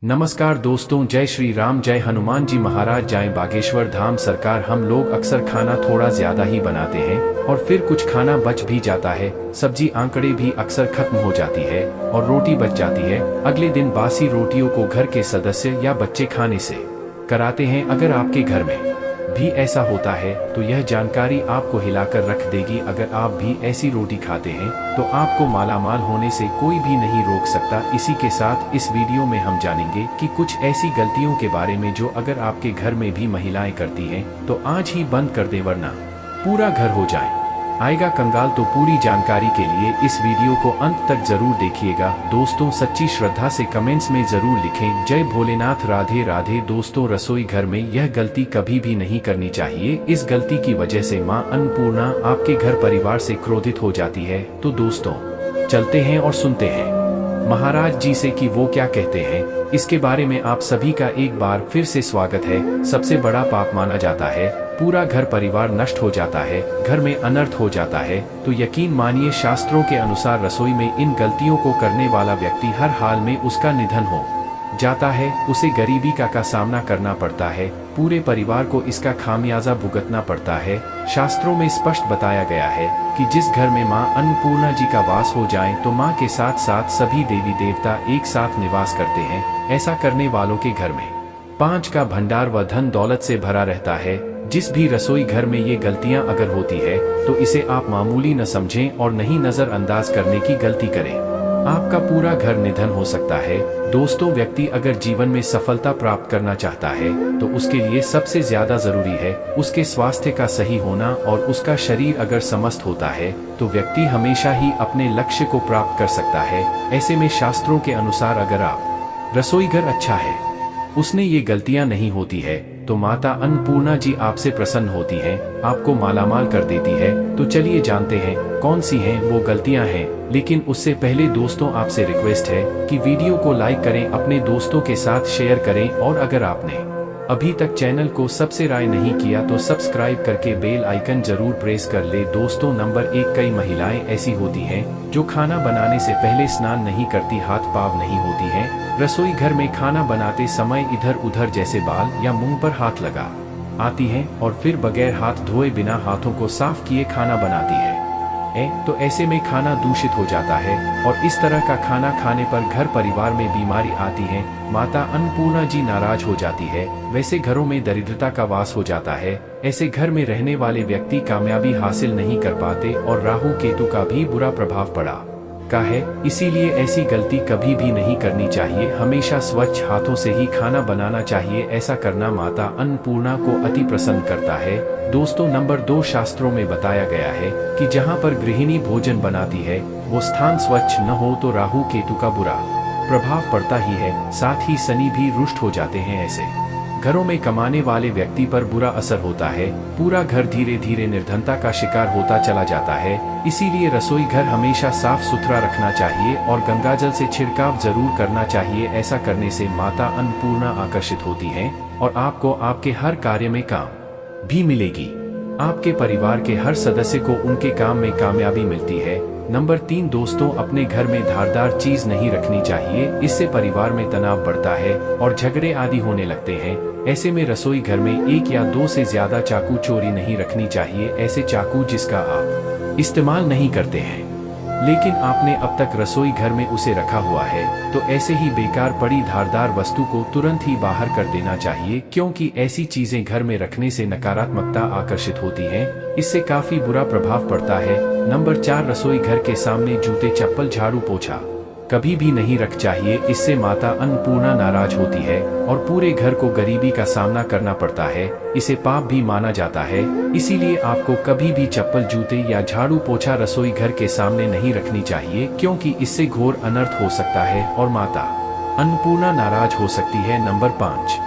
नमस्कार दोस्तों, जय श्री राम, जय हनुमान जी महाराज, जय बागेश्वर धाम सरकार। हम लोग अक्सर खाना थोड़ा ज्यादा ही बनाते हैं और फिर कुछ खाना बच भी जाता है। सब्जी आंकड़े भी अक्सर खत्म हो जाती है और रोटी बच जाती है। अगले दिन बासी रोटियों को घर के सदस्य या बच्चे खाने से कराते हैं। अगर आपके घर में भी ऐसा होता है तो यह जानकारी आपको हिलाकर रख देगी। अगर आप भी ऐसी रोटी खाते हैं तो आपको मालामाल होने से कोई भी नहीं रोक सकता। इसी के साथ इस वीडियो में हम जानेंगे कि कुछ ऐसी गलतियों के बारे में जो अगर आपके घर में भी महिलाएं करती हैं तो आज ही बंद कर दें, वरना पूरा घर हो आएगा कंगाल। तो पूरी जानकारी के लिए इस वीडियो को अंत तक जरूर देखिएगा। दोस्तों, सच्ची श्रद्धा से कमेंट्स में जरूर लिखें जय भोलेनाथ, राधे राधे। दोस्तों, रसोई घर में यह गलती कभी भी नहीं करनी चाहिए। इस गलती की वजह से मां अन्नपूर्णा आपके घर परिवार से क्रोधित हो जाती है। तो दोस्तों, चलते हैं और सुनते हैं महाराज जी से कि वो क्या कहते हैं। इसके बारे में आप सभी का एक बार फिर से स्वागत है। सबसे बड़ा पाप माना जाता है, पूरा घर परिवार नष्ट हो जाता है, घर में अनर्थ हो जाता है। तो यकीन मानिए, शास्त्रों के अनुसार रसोई में इन गलतियों को करने वाला व्यक्ति हर हाल में उसका निधन हो जाता है। उसे गरीबी का सामना करना पड़ता है, पूरे परिवार को इसका खामियाजा भुगतना पड़ता है। शास्त्रों में स्पष्ट बताया गया है कि जिस घर में मां अन्नपूर्णा जी का वास हो जाए तो मां के साथ साथ सभी देवी देवता एक साथ निवास करते हैं। ऐसा करने वालों के घर में 5 का भंडार व धन दौलत से भरा रहता है। जिस भी रसोई घर में ये गलतियां अगर होती है तो इसे आप मामूली न समझें और नहीं नजरअंदाज करने की गलती करें। आपका पूरा घर निधन हो सकता है। दोस्तों, व्यक्ति अगर जीवन में सफलता प्राप्त करना चाहता है तो उसके लिए सबसे ज्यादा जरूरी है उसके स्वास्थ्य का सही होना। और उसका शरीर अगर समस्त होता है तो व्यक्ति हमेशा ही अपने लक्ष्य को प्राप्त कर सकता है। ऐसे में शास्त्रों के अनुसार अगर आप रसोई घर अच्छा है, उसने ये गलतियां नहीं होती है, तो माता अन्नपूर्णा जी आपसे प्रसन्न होती हैं, आपको मालामाल कर देती है। तो चलिए जानते हैं कौन सी हैं वो गलतियां हैं। लेकिन उससे पहले दोस्तों, आपसे रिक्वेस्ट है कि वीडियो को लाइक करें, अपने दोस्तों के साथ शेयर करें और अगर आपने अभी तक चैनल को सब्सक्राइब नहीं किया तो सब्सक्राइब करके बेल आइकन जरूर प्रेस कर ले। दोस्तों, नंबर 1, कई महिलाएं ऐसी होती हैं जो खाना बनाने से पहले स्नान नहीं करती, हाथ पाव नहीं होती हैं। रसोई घर में खाना बनाते समय इधर उधर जैसे बाल या मुंह पर हाथ लगा आती हैं और फिर बगैर हाथ धोए बिना हाथों को साफ किए खाना बनाती है। तो ऐसे में खाना दूषित हो जाता है और इस तरह का खाना खाने पर घर परिवार में बीमारी आती है। माता अन्नपूर्णा जी नाराज हो जाती है। वैसे घरों में दरिद्रता का वास हो जाता है। ऐसे घर में रहने वाले व्यक्ति कामयाबी हासिल नहीं कर पाते और राहु केतु का भी बुरा प्रभाव पड़ा है। इसीलिए ऐसी गलती कभी भी नहीं करनी चाहिए। हमेशा स्वच्छ हाथों से ही खाना बनाना चाहिए। ऐसा करना माता अन्नपूर्णा को अति प्रसन्न करता है। दोस्तों, नंबर 2, शास्त्रों में बताया गया है कि जहां पर गृहिणी भोजन बनाती है वो स्थान स्वच्छ न हो तो राहु केतु का बुरा प्रभाव पड़ता ही है, साथ ही शनि भी रुष्ट हो जाते हैं। ऐसे घरों में कमाने वाले व्यक्ति पर बुरा असर होता है। पूरा घर धीरे धीरे निर्धनता का शिकार होता चला जाता है। इसीलिए रसोई घर हमेशा साफ सुथरा रखना चाहिए और गंगाजल से छिड़काव जरूर करना चाहिए। ऐसा करने से माता अन्नपूर्णा आकर्षित होती हैं और आपको आपके हर कार्य में काम भी मिलेगी। आपके परिवार के हर सदस्य को उनके काम में कामयाबी मिलती है। नंबर 3, दोस्तों, अपने घर में धारदार चीज नहीं रखनी चाहिए। इससे परिवार में तनाव बढ़ता है और झगड़े आदि होने लगते हैं। ऐसे में रसोई घर में 1 या 2 से ज्यादा चाकू चोरी नहीं रखनी चाहिए। ऐसे चाकू जिसका आप इस्तेमाल नहीं करते हैं लेकिन आपने अब तक रसोई घर में उसे रखा हुआ है तो ऐसे ही बेकार पड़ी धारदार वस्तु को तुरंत ही बाहर कर देना चाहिए, क्योंकि ऐसी चीजें घर में रखने से नकारात्मकता आकर्षित होती है। इससे काफी बुरा प्रभाव पड़ता है। नंबर 4, रसोई घर के सामने जूते, चप्पल, झाड़ू, पोछा कभी भी नहीं रख चाहिए। इससे माता अन्नपूर्णा नाराज होती है और पूरे घर को गरीबी का सामना करना पड़ता है। इसे पाप भी माना जाता है। इसीलिए आपको कभी भी चप्पल, जूते या झाड़ू पोछा रसोई घर के सामने नहीं रखनी चाहिए, क्योंकि इससे घोर अनर्थ हो सकता है और माता अन्नपूर्णा नाराज हो सकती है। नंबर 5,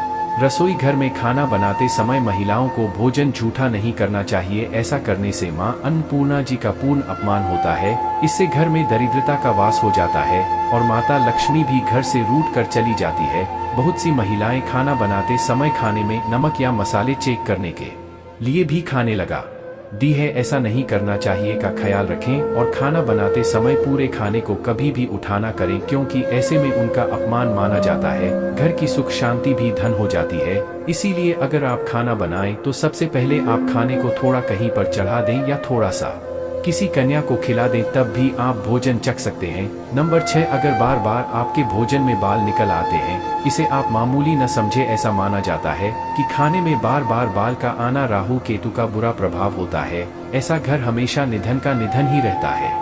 रसोई घर में खाना बनाते समय महिलाओं को भोजन झूठा नहीं करना चाहिए। ऐसा करने से मां अन्नपूर्णा जी का पूर्ण अपमान होता है। इससे घर में दरिद्रता का वास हो जाता है और माता लक्ष्मी भी घर से रूठ कर चली जाती है। बहुत सी महिलाएं खाना बनाते समय खाने में नमक या मसाले चेक करने के लिए भी खाने लगा दी है ऐसा नहीं करना चाहिए का ख्याल रखें और खाना बनाते समय पूरे खाने को कभी भी उठा ना करें, क्योंकि ऐसे में उनका अपमान माना जाता है। घर की सुख शांति भी धन हो जाती है। इसीलिए अगर आप खाना बनाएं तो सबसे पहले आप खाने को थोड़ा कहीं पर चढ़ा दें या थोड़ा सा किसी कन्या को खिला दें, तब भी आप भोजन चख सकते हैं। नंबर 6, अगर बार बार आपके भोजन में बाल निकल आते हैं, इसे आप मामूली न समझे। ऐसा माना जाता है कि खाने में बार बार बाल का आना राहु केतु का बुरा प्रभाव होता है। ऐसा घर हमेशा निधन का निधन ही रहता है।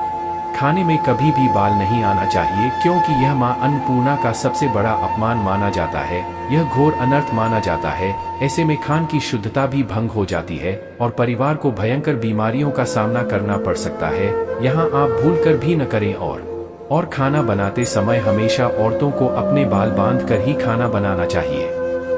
खाने में कभी भी बाल नहीं आना चाहिए, क्योंकि यह मां अन्नपूर्णा का सबसे बड़ा अपमान माना जाता है। यह घोर अनर्थ माना जाता है। ऐसे में खान की शुद्धता भी भंग हो जाती है और परिवार को भयंकर बीमारियों का सामना करना पड़ सकता है। यहाँ आप भूलकर भी न करें। और खाना बनाते समय हमेशा औरतों को अपने बाल बांधकर ही खाना बनाना चाहिए।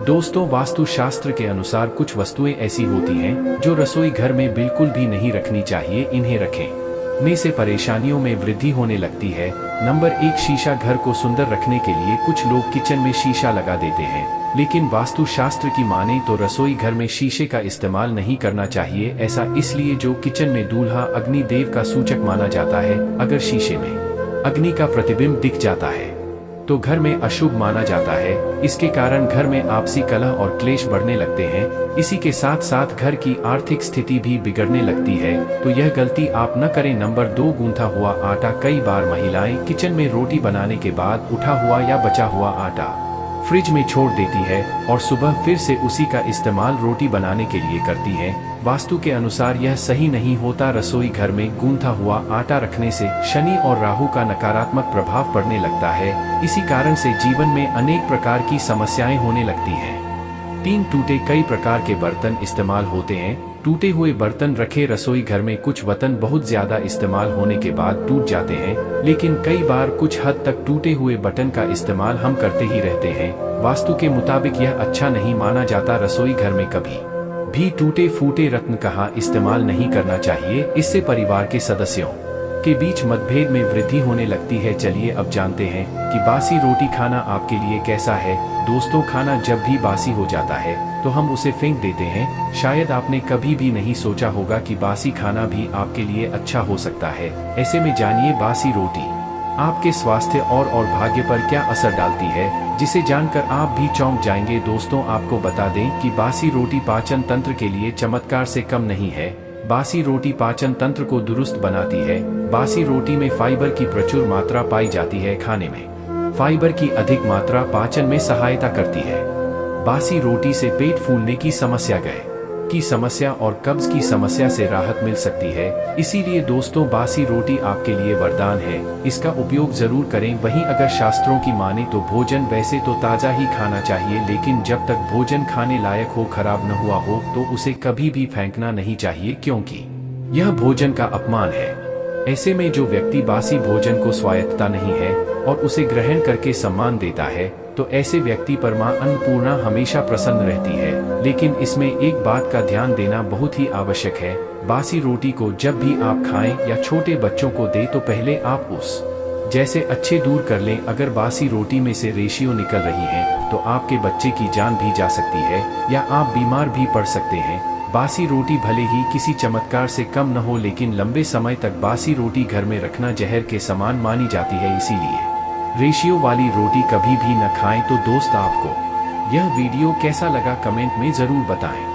दोस्तों, वास्तु शास्त्र के अनुसार कुछ वस्तुएं ऐसी होती हैं जो रसोई घर में बिल्कुल भी नहीं रखनी चाहिए। इन्हें रखने से परेशानियों में वृद्धि होने लगती है। नंबर 1, शीशा। घर को सुंदर रखने के लिए कुछ लोग किचन में शीशा लगा देते हैं, लेकिन वास्तु शास्त्र की माने तो रसोई घर में शीशे का इस्तेमाल नहीं करना चाहिए। ऐसा इसलिए जो किचन में दूल्हा अग्नि देव का सूचक माना जाता है। अगर शीशे में अग्नि का प्रतिबिंब दिख जाता है तो घर में अशुभ माना जाता है। इसके कारण घर में आपसी कलह और क्लेश बढ़ने लगते हैं। इसी के साथ साथ घर की आर्थिक स्थिति भी बिगड़ने लगती है, तो यह गलती आप न करें। नंबर 2, गूंथा हुआ आटा। कई बार महिलाएं किचन में रोटी बनाने के बाद उठा हुआ या बचा हुआ आटा फ्रिज में छोड़ देती है और सुबह फिर से उसी का इस्तेमाल रोटी बनाने के लिए करती है। वास्तु के अनुसार यह सही नहीं होता। रसोई घर में गूंथा हुआ आटा रखने से शनि और राहु का नकारात्मक प्रभाव पड़ने लगता है। इसी कारण से जीवन में अनेक प्रकार की समस्याएं होने लगती हैं। 3, टूटे। कई प्रकार के बर्तन इस्तेमाल होते हैं। टूटे हुए बर्तन रखे रसोई घर में कुछ बर्तन बहुत ज्यादा इस्तेमाल होने के बाद टूट जाते हैं, लेकिन कई बार कुछ हद तक टूटे हुए बर्तन का इस्तेमाल हम करते ही रहते हैं। वास्तु के मुताबिक यह अच्छा नहीं माना जाता। रसोई घर में कभी भी टूटे फूटे रत्न का इस्तेमाल नहीं करना चाहिए। इससे परिवार के सदस्यों के बीच मतभेद में वृद्धि होने लगती है। चलिए अब जानते हैं कि बासी रोटी खाना आपके लिए कैसा है। दोस्तों, खाना जब भी बासी हो जाता है तो हम उसे फेंक देते हैं। शायद आपने कभी भी नहीं सोचा होगा कि बासी खाना भी आपके लिए अच्छा हो सकता है। ऐसे में जानिए बासी रोटी आपके स्वास्थ्य और भाग्य पर क्या असर डालती है, जिसे जानकर आप भी चौंक जाएंगे। दोस्तों, आपको बता दें कि बासी रोटी पाचन तंत्र के लिए चमत्कार से कम नहीं है। बासी रोटी पाचन तंत्र को दुरुस्त बनाती है। बासी रोटी में फाइबर की प्रचुर मात्रा पाई जाती है। खाने में फाइबर की अधिक मात्रा पाचन में सहायता करती है। बासी रोटी से पेट फूलने की समस्या, गैस की समस्या और कब्ज की समस्या से राहत मिल सकती है। इसीलिए दोस्तों, बासी रोटी आपके लिए वरदान है। इसका उपयोग जरूर करें। वहीं अगर शास्त्रों की माने तो भोजन वैसे तो ताजा ही खाना चाहिए, लेकिन जब तक भोजन खाने लायक हो, खराब न हुआ हो, तो उसे कभी भी फेंकना नहीं चाहिए, क्योंकि यह भोजन का अपमान है। ऐसे में जो व्यक्ति बासी भोजन को स्वायत्तता नहीं है और उसे ग्रहण करके सम्मान देता है, तो ऐसे व्यक्ति पर मां अन्नपूर्णा हमेशा प्रसन्न रहती है। लेकिन इसमें एक बात का ध्यान देना बहुत ही आवश्यक है। बासी रोटी को जब भी आप खाएं या छोटे बच्चों को दें तो पहले आप उस जैसे अच्छे दूर कर लें। अगर बासी रोटी में से रेशियो निकल रही है तो आपके बच्चे की जान भी जा सकती है या आप बीमार भी पड़ सकते हैं। बासी रोटी भले ही किसी चमत्कार से कम न हो, लेकिन लंबे समय तक बासी रोटी घर में रखना जहर के समान मानी जाती है। इसीलिए रेशियो वाली रोटी कभी भी न खाएं। तो दोस्त, आपको यह वीडियो कैसा लगा कमेंट में जरूर बताएं।